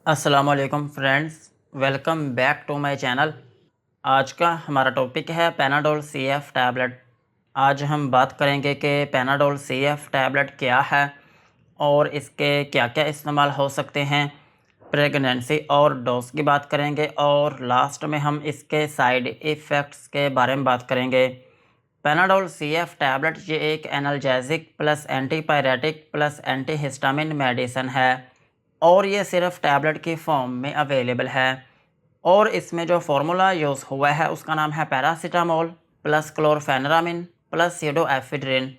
अस्सलामुअलैकुम friends, welcome back to my channel. आज का हमारा टॉपिक है पैनाडोल सी एफ टैबलेट। आज हम बात करेंगे कि पैनाडोल सी एफ टैबलेट क्या है और इसके क्या क्या इस्तेमाल हो सकते हैं। प्रेगनेंसी और डोज की बात करेंगे और लास्ट में हम इसके साइड इफ़ेक्ट्स के बारे में बात करेंगे। पैनाडोल सी एफ टैबलेट ये एक analgesic plus antipyretic plus antihistamine medicine है और ये सिर्फ टैबलेट की फॉर्म में अवेलेबल है। और इसमें जो फार्मूला यूज़ हुआ है उसका नाम है पैरासीटामोल प्लस क्लोरफेनरामिन प्लस सीडोएफिड्रिन।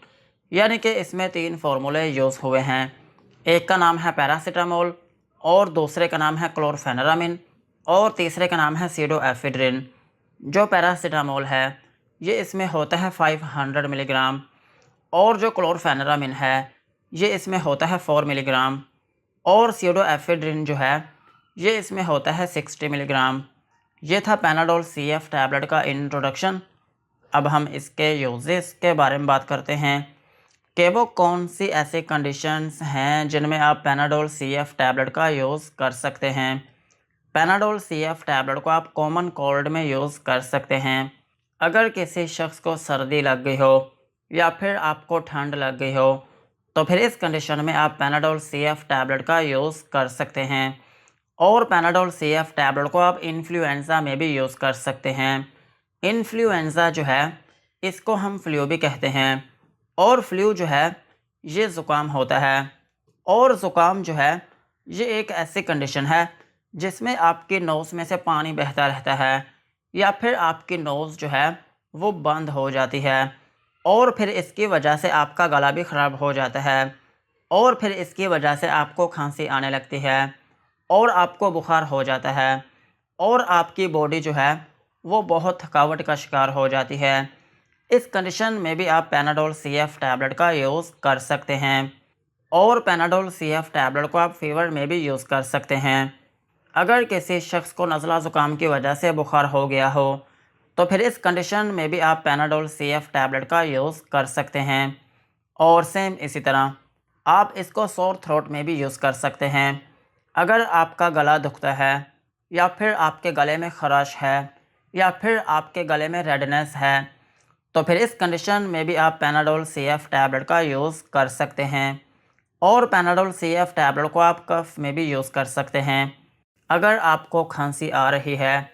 यानी कि इसमें 3 फार्मूले यूज़ हुए हैं। एक का नाम है पैरासीटामोल और दूसरे का नाम है क्लोरफेनरामिन और तीसरे का नाम है सीडोएफिड्रिन। जो पैरासीटामोल है ये इसमें होता है 500 मिलीग्राम और जो क्लोरफेनरामिन है ये इसमें होता है 4 मिलीग्राम और सीडोएफिड्रिन जो है ये इसमें होता है 60 मिलीग्राम। ये था पैनाडोल सी एफ टैबलेट का इंट्रोडक्शन। अब हम इसके यूजेस के बारे में बात करते हैं कि वो कौन सी ऐसी कंडीशंस हैं जिनमें आप पैनाडोल सी एफ टैबलेट का यूज़ कर सकते हैं। पैनाडोल सी एफ टैबलेट को आप कॉमन कोल्ड में यूज़ कर सकते हैं। अगर किसी शख्स को सर्दी लग गई हो या फिर आपको ठंड लग गई हो तो फिर इस कंडीशन में आप पैनाडोल सी एफ टैबलेट का यूज़ कर सकते हैं। और पैनाडोल सी एफ टैबलेट को आप इन्फ्लुएंज़ा में भी यूज़ कर सकते हैं। इन्फ्लुएंज़ा जो है इसको हम फ्लू भी कहते हैं और फ्लू जो है ये ज़ुकाम होता है। और ज़ुकाम जो है ये एक ऐसी कंडीशन है जिसमें आपकी नोज़ में से पानी बहता रहता है या फिर आपकी नोज़ जो है वो बंद हो जाती है और फिर इसकी वजह से आपका गला भी ख़राब हो जाता है और फिर इसकी वजह से आपको खांसी आने लगती है और आपको बुखार हो जाता है और आपकी बॉडी जो है वो बहुत थकावट का शिकार हो जाती है। इस कंडीशन में भी आप पैनाडोल सी एफ टैबलेट का यूज़ कर सकते हैं। और पैनाडोल सी एफ टैबलेट को आप फीवर में भी यूज़ कर सकते हैं। अगर किसी शख्स को नज़ला ज़ुकाम की वजह से बुखार हो गया हो तो फिर इस कंडीशन में भी आप पैनाडोल सी एफ टैबलेट का यूज़ कर सकते हैं। और सेम इसी तरह आप इसको सोर थ्रोट में भी यूज़ कर सकते हैं। अगर आपका गला दुखता है या फिर आपके गले में खराश है या फिर आपके गले में रेडनेस है तो फिर इस कंडीशन में भी आप पैनाडोल सी एफ टैबलेट का यूज़ कर सकते हैं। और पैनाडोल सी एफ टैबलेट को आप कफ में भी यूज़ कर सकते हैं। अगर आपको खांसी आ रही है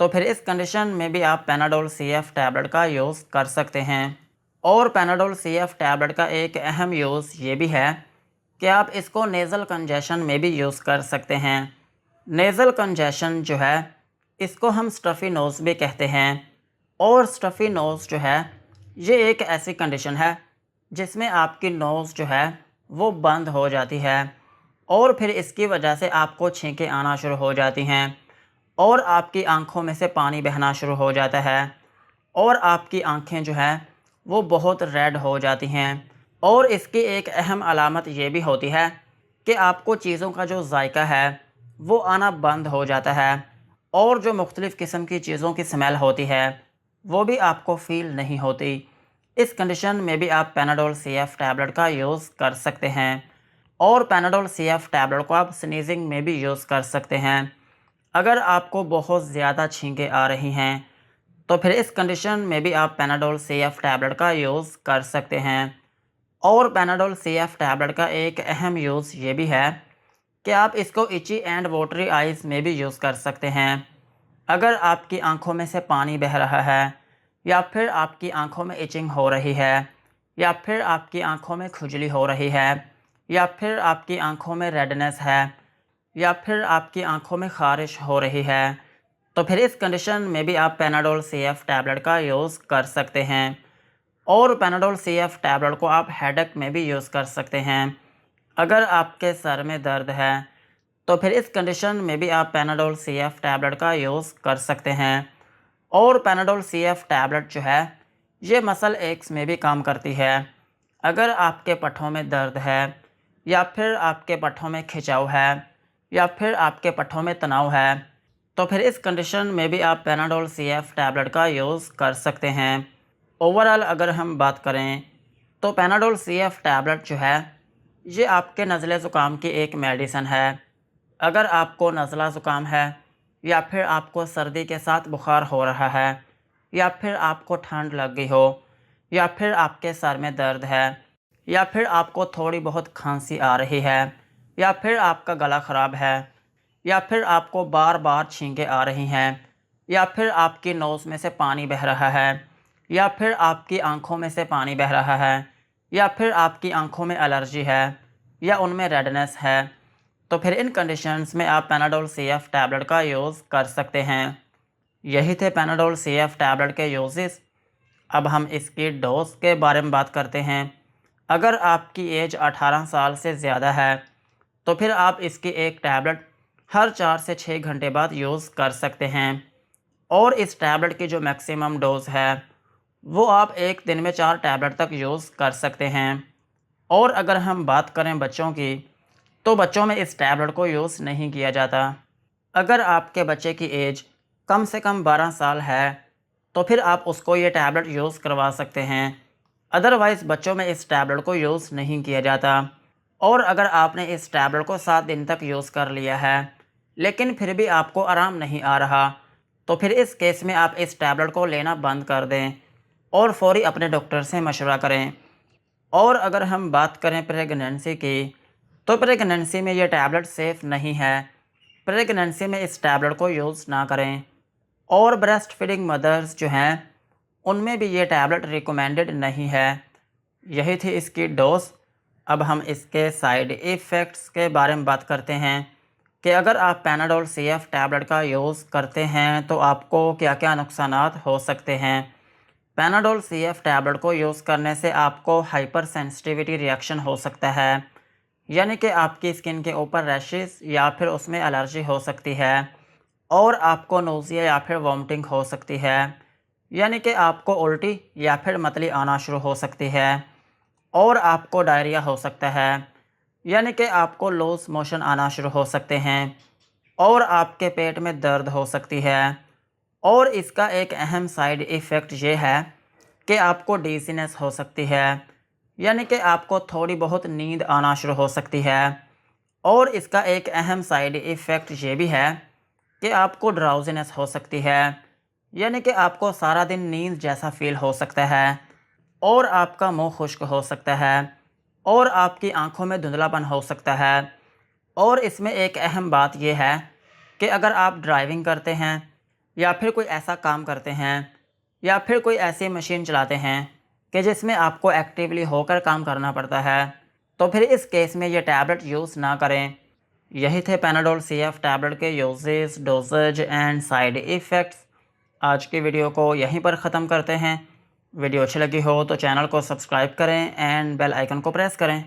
तो फिर इस कंडीशन में भी आप पैनाडोल सी एफ टैबलेट का यूज़ कर सकते हैं। और पैनाडोल सी एफ टैबलेट का एक अहम यूज़ ये भी है कि आप इसको नेज़ल कंजेशन में भी यूज़ कर सकते हैं। नेज़ल कंजेशन जो है इसको हम स्टफ़ी नोज़ भी कहते हैं। और स्टफ़ी नोज़ जो है ये एक ऐसी कंडीशन है जिसमें आपकी नोज़ जो है वो बंद हो जाती है और फिर इसकी वजह से आपको छींकें आना शुरू हो जाती हैं और आपकी आंखों में से पानी बहना शुरू हो जाता है और आपकी आंखें जो हैं वो बहुत रेड हो जाती हैं। और इसकी एक अहम अलामत ये भी होती है कि आपको चीज़ों का जो जायका है वो आना बंद हो जाता है और जो मुख्तलिफ़ किस्म की चीज़ों की स्मेल होती है वो भी आपको फ़ील नहीं होती। इस कंडीशन में भी आप पैनाडोल सी एफ टैबलेट का यूज़ कर सकते हैं। और पैनाडोल सी एफ टैबलेट को आप स्नीजिंग में भी यूज़ कर सकते हैं। अगर आपको बहुत ज़्यादा छींकें आ रही हैं तो फिर इस कंडीशन में भी आप पैनाडोल सी एफ टैबलेट का यूज़ कर सकते हैं। और पैनाडोल सी एफ टैबलेट का एक अहम यूज़ ये भी है कि आप इसको इची एंड वाटरी आइज़ में भी यूज़ कर सकते हैं। अगर आपकी आंखों में से पानी बह रहा है या फिर आपकी आंखों में इचिंग हो रही है या फिर आपकी आंखों में खुजली हो रही है या फिर आपकी आंखों में रेडनेस है या फिर आपकी आंखों में ख़ारिश हो रही है तो फिर इस कंडीशन में भी आप पैनाडोल सी एफ टैबलेट का यूज़ कर सकते हैं। और पैनाडोल सी एफ टैबलेट को आप हेडेक में भी यूज़ कर सकते हैं। अगर आपके सर में दर्द है तो फिर इस कंडीशन में भी आप पैनाडोल सी एफ टैबलेट का यूज़ कर सकते हैं। और पैनाडोल सी एफ टैबलेट जो है ये मसल एक्स में भी काम करती है। अगर आपके पट्ठों में दर्द है या फिर आपके पट्ठों में खिंचाव है या फिर आपके पट्ठों में तनाव है तो फिर इस कंडीशन में भी आप पैनाडोल सी एफ टैबलेट का यूज़ कर सकते हैं। ओवरऑल अगर हम बात करें तो पैनाडोल सी एफ टैबलेट जो है ये आपके नज़ले ज़ुकाम की एक मेडिसिन है अगर आपको नज़ला ज़ुकाम है या फिर आपको सर्दी के साथ बुखार हो रहा है या फिर आपको ठंड लग गई हो या फिर आपके सर में दर्द है या फिर आपको थोड़ी बहुत खांसी आ रही है या फिर आपका गला ख़राब है या फिर आपको बार बार छींकें आ रही हैं या फिर आपकी नोज़ में से पानी बह रहा है या फिर आपकी आंखों में से पानी बह रहा है या फिर आपकी आंखों में एलर्जी है या उनमें रेडनेस है, तो फिर इन कंडीशंस में आप पैनाडोल CF टैबलेट का यूज़ कर सकते हैं। यही थे पैनाडोल CF टैबलेट के यूजेस। अब हम इसकी डोज के बारे में बात करते हैं। अगर आपकी एज 18 साल से ज़्यादा है तो फिर आप इसकी एक टैबलेट हर 4 से 6 घंटे बाद यूज़ कर सकते हैं और इस टैबलेट की जो मैक्सिमम डोज़ है वो आप एक दिन में 4 टैबलेट तक यूज़ कर सकते हैं। और अगर हम बात करें बच्चों की, तो बच्चों में इस टैबलेट को यूज़ नहीं किया जाता। अगर आपके बच्चे की एज कम से कम 12 साल है तो फिर आप उसको ये टैबलेट यूज़ करवा सकते हैं। अदरवाइज़ बच्चों में इस टैबलेट को यूज़ नहीं किया जाता। और अगर आपने इस टैबलेट को 7 दिन तक यूज़ कर लिया है लेकिन फिर भी आपको आराम नहीं आ रहा, तो फिर इस केस में आप इस टैबलेट को लेना बंद कर दें और फ़ौरी अपने डॉक्टर से मशवरा करें। और अगर हम बात करें प्रेगनेंसी की, तो प्रेगनेंसी में ये टैबलेट सेफ़ नहीं है। प्रेगनेंसी में इस टैबलेट को यूज़ ना करें। और ब्रेस्ट फीडिंग मदर्स जो हैं उनमें भी ये टैबलेट रिकमेंडेड नहीं है। यही थी इसकी डोज। अब हम इसके साइड इफ़ेक्ट्स के बारे में बात करते हैं कि अगर आप पैनाडोल CF टैबलेट का यूज़ करते हैं तो आपको क्या क्या नुकसानात हो सकते हैं। पैनाडोल CF टैबलेट को यूज़ करने से आपको हाइपर सेंसिटिविटी रिएक्शन हो सकता है, यानी कि आपकी स्किन के ऊपर रैशेस या फिर उसमें एलर्जी हो सकती है और आपको नोज़िया या फिर वॉमिटिंग हो सकती है, यानी कि आपको उल्टी या फिर मतली आना शुरू हो सकती है और आपको डायरिया हो सकता है, यानी कि आपको लूज़ मोशन आना शुरू हो सकते हैं और आपके पेट में दर्द हो सकती है। और इसका एक अहम साइड इफ़ेक्ट ये है कि आपको डिज़ीनेस हो सकती है, यानी कि आपको थोड़ी बहुत नींद आना शुरू हो सकती है। और इसका एक अहम साइड इफ़ेक्ट ये भी है कि आपको ड्राउज़ीनेस हो सकती है, यानी कि आपको सारा दिन नींद जैसा फ़ील हो सकता है और आपका मुंह खुश्क हो सकता है और आपकी आंखों में धुंधलापन हो सकता है। और इसमें एक अहम बात यह है कि अगर आप ड्राइविंग करते हैं या फिर कोई ऐसा काम करते हैं या फिर कोई ऐसी मशीन चलाते हैं कि जिसमें आपको एक्टिवली होकर काम करना पड़ता है, तो फिर इस केस में ये टैबलेट यूज़ ना करें। यही थे पैनाडोल CF टैबलेट के uses, doses and side effects. आज की वीडियो को यहीं पर ख़त्म करते हैं। वीडियो अच्छी लगी हो तो चैनल को सब्सक्राइब करें एंड बेल आइकन को प्रेस करें।